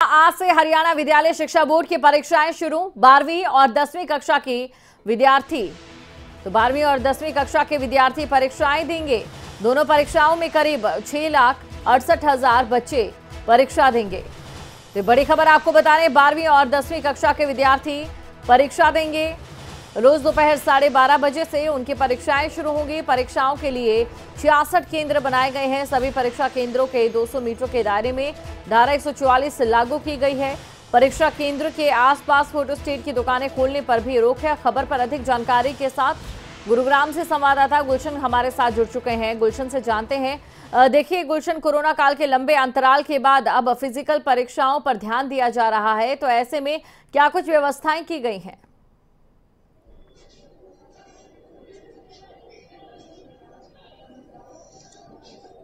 आज से हरियाणा विद्यालय शिक्षा बोर्ड की परीक्षाएं शुरू। 12वीं और 10वीं कक्षा के विद्यार्थी 12वीं और 10वीं कक्षा के विद्यार्थी परीक्षाएं देंगे। दोनों परीक्षाओं में करीब 6,68,000 बच्चे परीक्षा देंगे। तो बड़ी खबर आपको बता रहे, 12वीं और 10वीं कक्षा के विद्यार्थी परीक्षा देंगे। रोज दोपहर 12:30 बजे से उनकी परीक्षाएं शुरू होंगी। परीक्षाओं के लिए 66 केंद्र बनाए गए हैं। सभी परीक्षा केंद्रों के 200 मीटर के दायरे में धारा 144 लागू की गई है। परीक्षा केंद्र के आसपास फोटोस्टेट की दुकानें खोलने पर भी रोक है। खबर पर अधिक जानकारी के साथ गुरुग्राम से संवाददाता गुलशन हमारे साथ जुड़ चुके हैं। गुलशन से जानते हैं। देखिए गुलशन, कोरोना काल के लंबे अंतराल के बाद अब फिजिकल परीक्षाओं पर ध्यान दिया जा रहा है, तो ऐसे में क्या कुछ व्यवस्थाएं की गई हैं?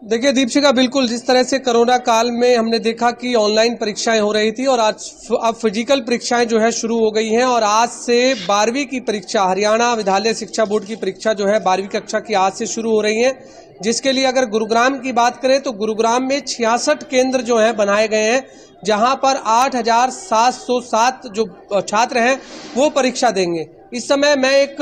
देखिए दीपशिका, बिल्कुल जिस तरह से कोरोना काल में हमने देखा कि ऑनलाइन परीक्षाएं हो रही थी और आज अब फिजिकल परीक्षाएं जो है शुरू हो गई हैं और आज से 12वीं की परीक्षा, हरियाणा विद्यालय शिक्षा बोर्ड की परीक्षा जो है 12वीं कक्षा की आज से शुरू हो रही है। जिसके लिए अगर गुरुग्राम की बात करें तो गुरुग्राम में 66 केंद्र जो है बनाए गए हैं, जहां पर 8,707 जो छात्र हैं वो परीक्षा देंगे। इस समय मैं एक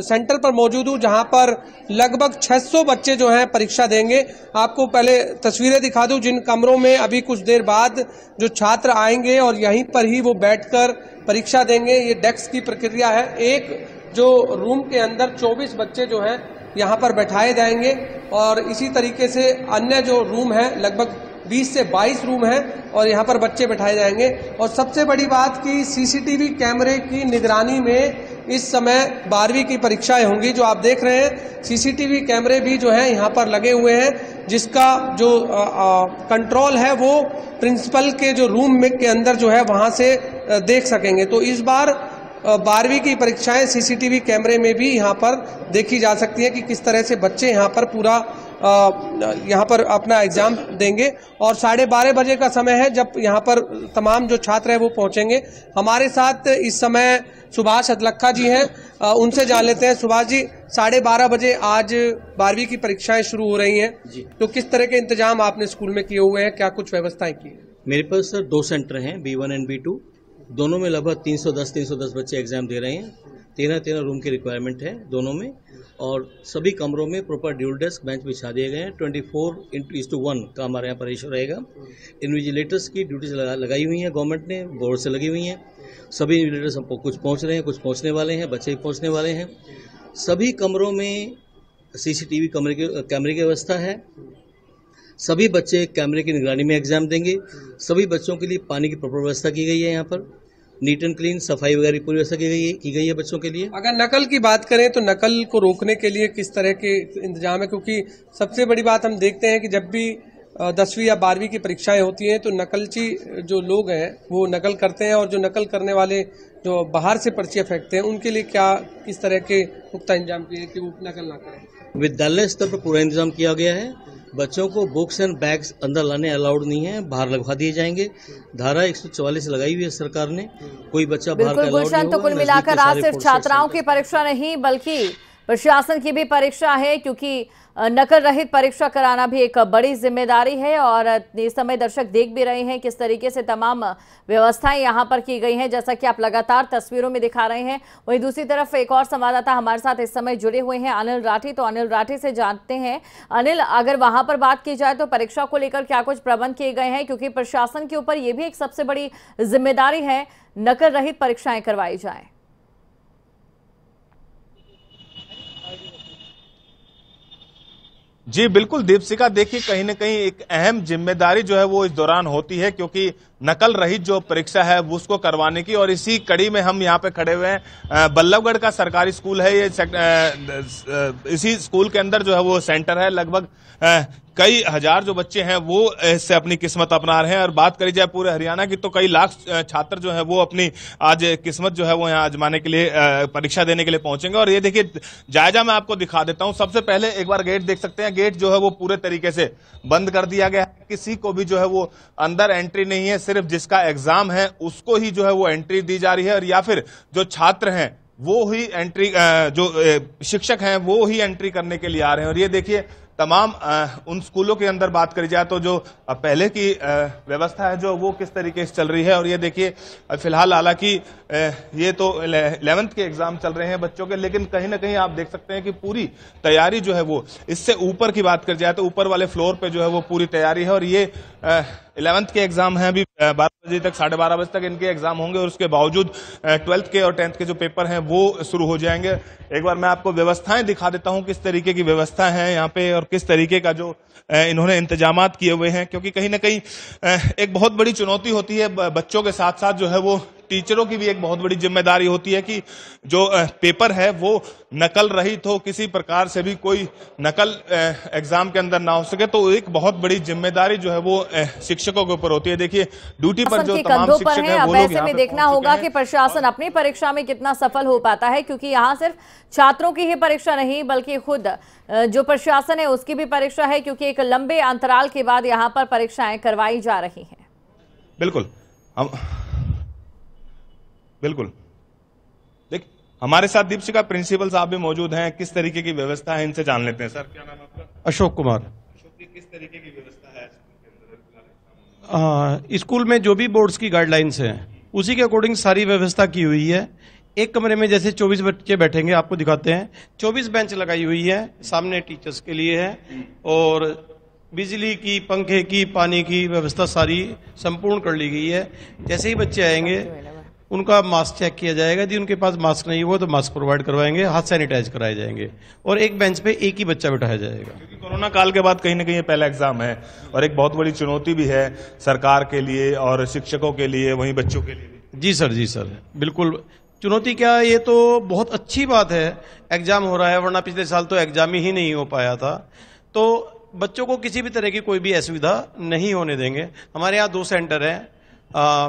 सेंटर पर मौजूद हूं जहां पर लगभग 600 बच्चे जो हैं परीक्षा देंगे। आपको पहले तस्वीरें दिखा दूं जिन कमरों में अभी कुछ देर बाद जो छात्र आएंगे और यहीं पर ही वो बैठकर परीक्षा देंगे। ये डेस्क की प्रक्रिया है। एक जो रूम के अंदर 24 बच्चे जो हैं यहाँ पर बैठाए जाएंगे और इसी तरीके से अन्य जो रूम है लगभग 20 से 22 रूम है और यहाँ पर बच्चे बैठाए जाएंगे। और सबसे बड़ी बात कि सीसीटीवी कैमरे की निगरानी में इस समय 12वीं की परीक्षाएं होंगी। जो आप देख रहे हैं सीसीटीवी कैमरे भी जो है यहाँ पर लगे हुए हैं, जिसका जो कंट्रोल है वो प्रिंसिपल के जो रूम में के अंदर जो है वहाँ से देख सकेंगे। तो इस बार 12वीं की परीक्षाएं सीसीटीवी कैमरे में भी यहाँ पर देखी जा सकती है कि किस तरह से बच्चे यहाँ पर पूरा यहाँ पर अपना एग्जाम देंगे। और 12:30 बजे का समय है जब यहाँ पर तमाम जो छात्र हैं वो पहुँचेंगे। हमारे साथ इस समय सुभाष अदलखा जी हैं, उनसे जान लेते हैं। सुभाष जी, 12:30 बजे आज 12वीं की परीक्षाएं शुरू हो रही हैं, तो किस तरह के इंतजाम आपने स्कूल में किए हुए हैं, क्या कुछ व्यवस्थाएं की हैं? मेरे पास सर 2 सेंटर हैं, B1 एंड B2। दोनों में लगभग 310 बच्चे एग्जाम दे रहे हैं। 13 रूम की रिक्वायरमेंट है दोनों में और सभी कमरों में प्रॉपर ड्यूल डेस्क बेंच बिछा दिए गए हैं। 24:1 का हमारे यहाँ पर रेशो रहेगा। इन्विजिलेटर्स की ड्यूटीज लगाई हुई हैं, गवर्नमेंट ने बोर्ड से लगी हुई हैं। सभी इन्विजिलेटर्स हमको कुछ पहुँच रहे हैं, कुछ पहुँचने वाले हैं, बच्चे भी पहुँचने वाले हैं। सभी कमरों में CCTV कैमरे की व्यवस्था है। सभी बच्चे कैमरे की निगरानी में एग्जाम देंगे। सभी बच्चों के लिए पानी की प्रॉपर व्यवस्था की गई है। यहाँ पर नीट एंड क्लीन सफाई वगैरह पूरी व्यवस्था की गई है बच्चों के लिए। अगर नकल की बात करें तो नकल को रोकने के लिए किस तरह के इंतजाम है? क्योंकि सबसे बड़ी बात हम देखते हैं कि जब भी 10वीं या 12वीं की परीक्षाएं होती हैं तो नकलची जो लोग हैं वो नकल करते हैं और जो नकल करने वाले जो बाहर से पर्चियां फेंकते हैं उनके लिए क्या किस तरह के पुख्ता इंतजाम किए कि वो नकल ना करें? विद्यालय स्तर पर पूरा इंतजाम किया गया है। बच्चों को बुक्स एंड बैग्स अंदर लाने अलाउड नहीं है, बाहर लगवा दिए जाएंगे। धारा 144 लगाई हुई है सरकार ने, कोई बच्चा बाहर का अलाउड नहीं होगा। तो कुल मिलाकर आज सिर्फ छात्राओं की परीक्षा नहीं बल्कि प्रशासन की भी परीक्षा है, क्योंकि नकल रहित परीक्षा कराना भी एक बड़ी जिम्मेदारी है। और इस समय दर्शक देख भी रहे हैं किस तरीके से तमाम व्यवस्थाएं यहां पर की गई हैं, जैसा कि आप लगातार तस्वीरों में दिखा रहे हैं। वहीं दूसरी तरफ एक और संवाददाता हमारे साथ इस समय जुड़े हुए हैं, अनिल राठी। तो अनिल राठी से जानते हैं, अनिल, अगर वहां पर बात की जाए तो परीक्षा को लेकर क्या कुछ प्रबंध किए गए हैं, क्योंकि प्रशासन के ऊपर ये भी एक सबसे बड़ी जिम्मेदारी है नकल रहित परीक्षाएं करवाई जाए। जी बिल्कुल दीपशिका, देखिए कहीं न कहीं एक अहम जिम्मेदारी जो है वो इस दौरान होती है, क्योंकि नकल रहित जो परीक्षा है वो उसको करवाने की। और इसी कड़ी में हम यहाँ पे खड़े हुए हैं। बल्लभगढ़ का सरकारी स्कूल है ये। इसी स्कूल के अंदर जो है वो सेंटर है। लगभग कई हजार जो बच्चे हैं वो इससे अपनी किस्मत अपना रहे हैं। और बात करी जाए पूरे हरियाणा की तो कई लाख छात्र जो है वो अपनी आज किस्मत जो है वो यहाँ आजमाने के लिए, परीक्षा देने के लिए पहुंचेंगे। और ये देखिए जायजा मैं आपको दिखा देता हूँ। सबसे पहले एक बार गेट देख सकते हैं। गेट जो है वो पूरे तरीके से बंद कर दिया गया है। किसी को भी जो है वो अंदर एंट्री नहीं है। सिर्फ जिसका एग्जाम है उसको ही जो है वो एंट्री दी जा रही है, और या फिर जो छात्र हैं वो ही एंट्री, जो शिक्षक हैं वो ही एंट्री करने के लिए आ रहे हैं। और ये देखिए तमाम उन स्कूलों के अंदर बात करी जाए तो जो पहले की व्यवस्था है जो वो किस तरीके से चल रही है। और ये देखिए फिलहाल हालांकि ये तो 11th के एग्जाम चल रहे हैं बच्चों के, लेकिन कहीं ना कहीं आप देख सकते हैं कि पूरी तैयारी जो है वो, इससे ऊपर की बात कर जाए तो ऊपर वाले फ्लोर पे जो है वो पूरी तैयारी है। और ये 11th के एग्जाम हैं, अभी 12 बजे तक 12:30 बजे तक इनके एग्जाम होंगे और उसके बावजूद 12th के और 10th के जो पेपर हैं वो शुरू हो जाएंगे। एक बार मैं आपको व्यवस्थाएं दिखा देता हूं, किस तरीके की व्यवस्था है यहाँ पे और किस तरीके का जो इन्होंने इंतजामात किए हुए हैं, क्योंकि कहीं ना कहीं एक बहुत बड़ी चुनौती होती है बच्चों के साथ साथ जो है वो टीचरों की भी एक बहुत बड़ी जिम्मेदारी होती है कि जो पेपर है वो नकल रहित हो, किसी प्रकार से भी कोई नकल एग्जाम के अंदर ना हो सके। तो एक बहुत बड़ी जिम्मेदारी जो है वो शिक्षकों के ऊपर होती है। देखिए ड्यूटी पर जो तमाम शिक्षक हैं वो लोग ऐसे में देखना होगा कि प्रशासन अपनी परीक्षा में कितना सफल हो पाता है, क्योंकि यहाँ सिर्फ छात्रों की ही परीक्षा नहीं बल्कि खुद जो प्रशासन है उसकी भी परीक्षा है, क्योंकि एक लंबे अंतराल के बाद यहाँ पर परीक्षाएं करवाई जा रही हैं। बिल्कुल देख, हमारे साथ दीपशिखा प्रिंसिपल साहब भी मौजूद हैं। किस तरीके की व्यवस्था है इनसे जान लेते हैं। सर क्या नाम है आपका? अशोक कुमार। अशोक जी, किस तरीके की व्यवस्था है स्कूल में? जो भी बोर्ड्स की गाइडलाइंस हैं उसी के अकॉर्डिंग सारी व्यवस्था की हुई है। एक कमरे में जैसे 24 बच्चे बैठेंगे, आपको दिखाते हैं, 24 बेंच लगाई हुई है, सामने टीचर्स के लिए है और बिजली की, पंखे की, पानी की व्यवस्था सारी संपूर्ण कर ली गई है। जैसे ही बच्चे आएंगे उनका मास्क चेक किया जाएगा, यदि उनके पास मास्क नहीं हुआ तो मास्क प्रोवाइड करवाएंगे, हाथ सैनिटाइज कराए जाएंगे और एक बेंच पे एक ही बच्चा बिठाया जाएगा। क्योंकि कोरोना काल के बाद कहीं ना कहीं ये पहला एग्जाम है और एक बहुत बड़ी चुनौती भी है सरकार के लिए और शिक्षकों के लिए, वहीं बच्चों के लिए। जी सर, बिल्कुल। चुनौती क्या, ये तो बहुत अच्छी बात है एग्जाम हो रहा है, वरना पिछले साल तो एग्जाम ही नहीं हो पाया था। तो बच्चों को किसी भी तरह की कोई भी असुविधा नहीं होने देंगे। हमारे यहाँ 2 सेंटर हैं,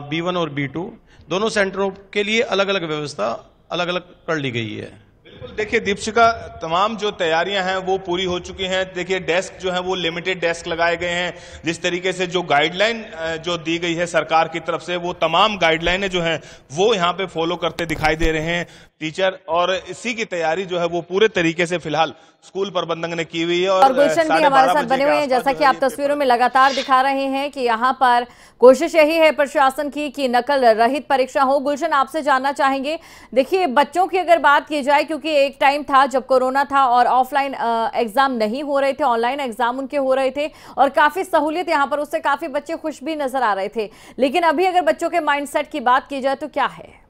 B1 और B2, दोनों सेंटरों के लिए अलग अलग व्यवस्था अलग अलग कर ली गई है। बिल्कुल, देखिए दीपशिखा, तमाम जो तैयारियां हैं वो पूरी हो चुकी हैं। देखिए डेस्क जो है वो लिमिटेड डेस्क लगाए गए हैं। जिस तरीके से जो गाइडलाइन जो दी गई है सरकार की तरफ से, वो तमाम गाइडलाइनें जो हैं वो यहाँ पे फॉलो करते दिखाई दे रहे हैं टीचर, और इसी की तैयारी जो है वो पूरे तरीके से फिलहाल स्कूल प्रबंधन ने की हुई है। और गुलशन भी हमारे साथ बने हुए हैं, जैसा कि आप तस्वीरों में लगातार दिखा रहे हैं कि यहाँ पर कोशिश यही है प्रशासन की कि नकल रहित परीक्षा हो। गुलशन, आपसे जानना चाहेंगे, देखिए बच्चों की अगर बात की जाए, क्योंकि एक टाइम था जब कोरोना था और ऑफलाइन एग्जाम नहीं हो रहे थे, ऑनलाइन एग्जाम उनके हो रहे थे और काफी सहूलियत यहाँ पर, उससे काफी बच्चे खुश भी नजर आ रहे थे। लेकिन अभी अगर बच्चों के माइंडसेट की बात की जाए तो क्या है?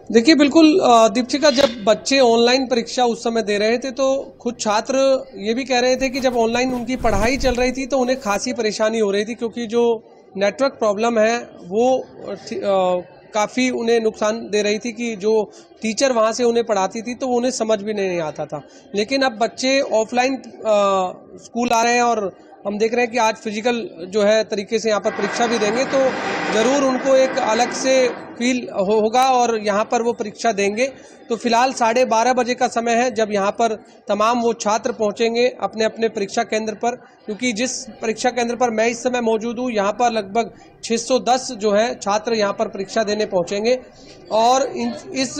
देखिए बिल्कुल दीपशिखा, जब बच्चे ऑनलाइन परीक्षा उस समय दे रहे थे तो खुद छात्र ये भी कह रहे थे कि जब ऑनलाइन उनकी पढ़ाई चल रही थी तो उन्हें खासी परेशानी हो रही थी, क्योंकि जो नेटवर्क प्रॉब्लम है वो काफ़ी उन्हें नुकसान दे रही थी कि जो टीचर वहाँ से उन्हें पढ़ाती थी तो उन्हें समझ भी नहीं आता था। लेकिन अब बच्चे ऑफलाइन स्कूल आ रहे हैं और हम देख रहे हैं कि आज फिजिकल जो है तरीके से यहाँ पर परीक्षा भी देंगे, तो ज़रूर उनको एक अलग से फील होगा और यहाँ पर वो परीक्षा देंगे। तो फिलहाल 12:30 बजे का समय है जब यहाँ पर तमाम वो छात्र पहुँचेंगे अपने अपने परीक्षा केंद्र पर, क्योंकि जिस परीक्षा केंद्र पर मैं इस समय मौजूद हूँ यहाँ पर लगभग 610 जो है छात्र यहाँ पर परीक्षा देने पहुँचेंगे। और इस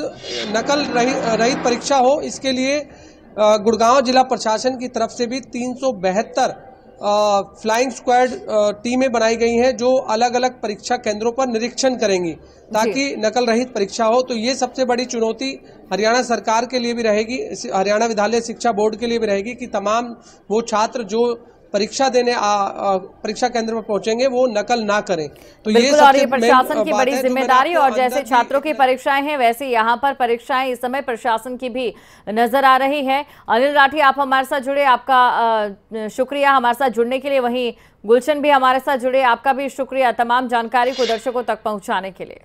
नकल रहित परीक्षा हो, इसके लिए गुड़गांव जिला प्रशासन की तरफ से भी 372 फ्लाइंग स्क्वाड टीमें बनाई गई हैं जो अलग अलग परीक्षा केंद्रों पर निरीक्षण करेंगी ताकि नकल रहित परीक्षा हो। तो ये सबसे बड़ी चुनौती हरियाणा सरकार के लिए भी रहेगी, हरियाणा विद्यालय शिक्षा बोर्ड के लिए भी रहेगी कि तमाम वो छात्र जो परीक्षा देने परीक्षा केंद्र पर पहुंचेंगे वो नकल ना करें। तो ये प्रशासन की बड़ी जिम्मेदारी, और जैसे छात्रों की परीक्षाएं हैं वैसे यहाँ पर परीक्षाएं इस समय प्रशासन की भी नजर आ रही है। अनिल राठी, आप हमारे साथ जुड़े, आपका शुक्रिया हमारे साथ जुड़ने के लिए। वहीं गुलशन भी हमारे साथ जुड़े, आपका भी शुक्रिया तमाम जानकारी को दर्शकों तक पहुंचाने के लिए।